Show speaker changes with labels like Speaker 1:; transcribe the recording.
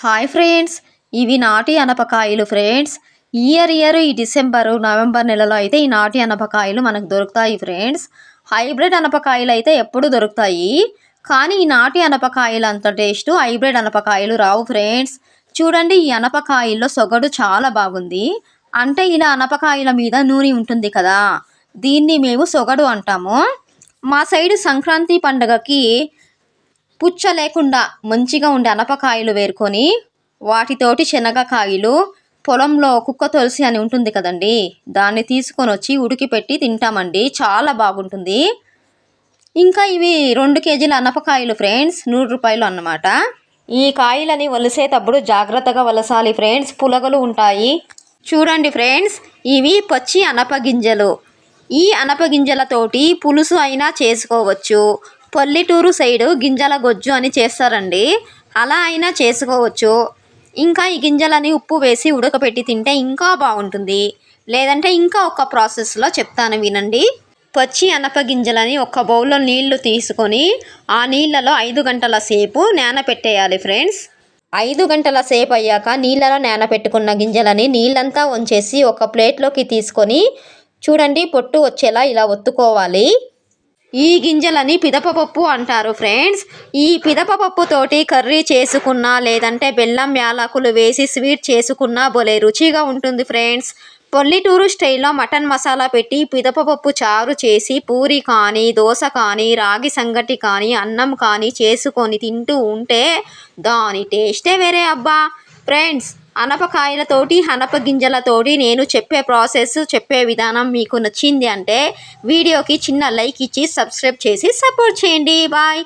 Speaker 1: Hi friends, ఇవి నాటి అనపకాయలు friends. ఈ డిసెంబరు నవంబర్ నెలలో అయితే ఈ నాటి అనపకాయలు మనకు దొరుకుతాయి ఫ్రెండ్స్. హైబ్రిడ్ అనపకాయలు అయితే ఎప్పుడు దొరుకుతాయి, కానీ ఈ నాటి అనపకాయలు అంత టేస్ట్ హైబ్రిడ్ అనపకాయలు రావు ఫ్రెండ్స్. చూడండి, ఈ అనపకాయల్లో సొగడు చాలా బాగుంది. అంటే ఇలా అనపకాయల మీద నూనె ఉంటుంది కదా, దీన్ని మేము సొగడు అంటాము. మా సైడు సంక్రాంతి పండగకి పుచ్చ లేకుండా మంచిగా ఉండే అనపకాయలు వేరుకొని వాటితోటి శనగకాయలు పొలంలో కుక్క తులసి అని ఉంటుంది కదండి, దాన్ని తీసుకొని వచ్చి ఉడికిపెట్టి తింటామండి, చాలా బాగుంటుంది. ఇంకా ఇవి 2 కేజీల అనపకాయలు ఫ్రెండ్స్, 100 రూపాయలు అన్నమాట. ఈ కాయలని వలిసేటప్పుడు జాగ్రత్తగా వలసాలి ఫ్రెండ్స్, పులగలు ఉంటాయి. చూడండి ఫ్రెండ్స్, ఇవి పచ్చి అనపగింజలు. ఈ అనపగింజలతోటి పులుసు అయినా చేసుకోవచ్చు. పల్లెటూరు సైడు గింజల గొజ్జు అని చేస్తారండి, అలా అయినా చేసుకోవచ్చు. ఇంకా ఈ గింజలని ఉప్పు వేసి ఉడకపెట్టి తింటే ఇంకా బాగుంటుంది. లేదంటే ఇంకా ఒక ప్రాసెస్లో చెప్తాను వినండి. పచ్చి అనపగింజలని ఒక బౌల్లో నీళ్లు తీసుకొని ఆ నీళ్ళలో 5 గంటల సేపు నానపెట్టేయాలి ఫ్రెండ్స్. 5 గంటల సేపు అయ్యాక నీళ్ళలో నానపెట్టుకున్న గింజలని నీళ్ళంతా వంచేసి ఒక ప్లేట్లోకి తీసుకొని చూడండి, పొట్టు వచ్చేలా ఇలా ఒత్తుకోవాలి. ఈ గింజలని పిదపపప్పు అంటారు ఫ్రెండ్స్. ఈ పిదపపప్పుతోటి కర్రీ చేసుకున్నా లేదంటే బెల్లం యాలకులు వేసి స్వీట్ చేసుకున్నా భలే రుచిగా ఉంటుంది ఫ్రెండ్స్. పల్లెటూరు స్టైల్లో మటన్ మసాలా పెట్టి పిదపపప్పు చారు చేసి పూరి కానీ, దోశ కానీ, రాగి సంగటి కానీ, అన్నం కానీ చేసుకొని తింటూ ఉంటే దాని టేస్టే వేరే అబ్బా ఫ్రెండ్స్. అనపకాయలతోటి అనపగింజలతోటి నేను చెప్పే ప్రాసెస్, చెప్పే విధానం మీకు నచ్చింది అంటే వీడియోకి చిన్న లైక్ ఇచ్చి సబ్స్క్రైబ్ చేసి సపోర్ట్ చేయండి. బాయ్.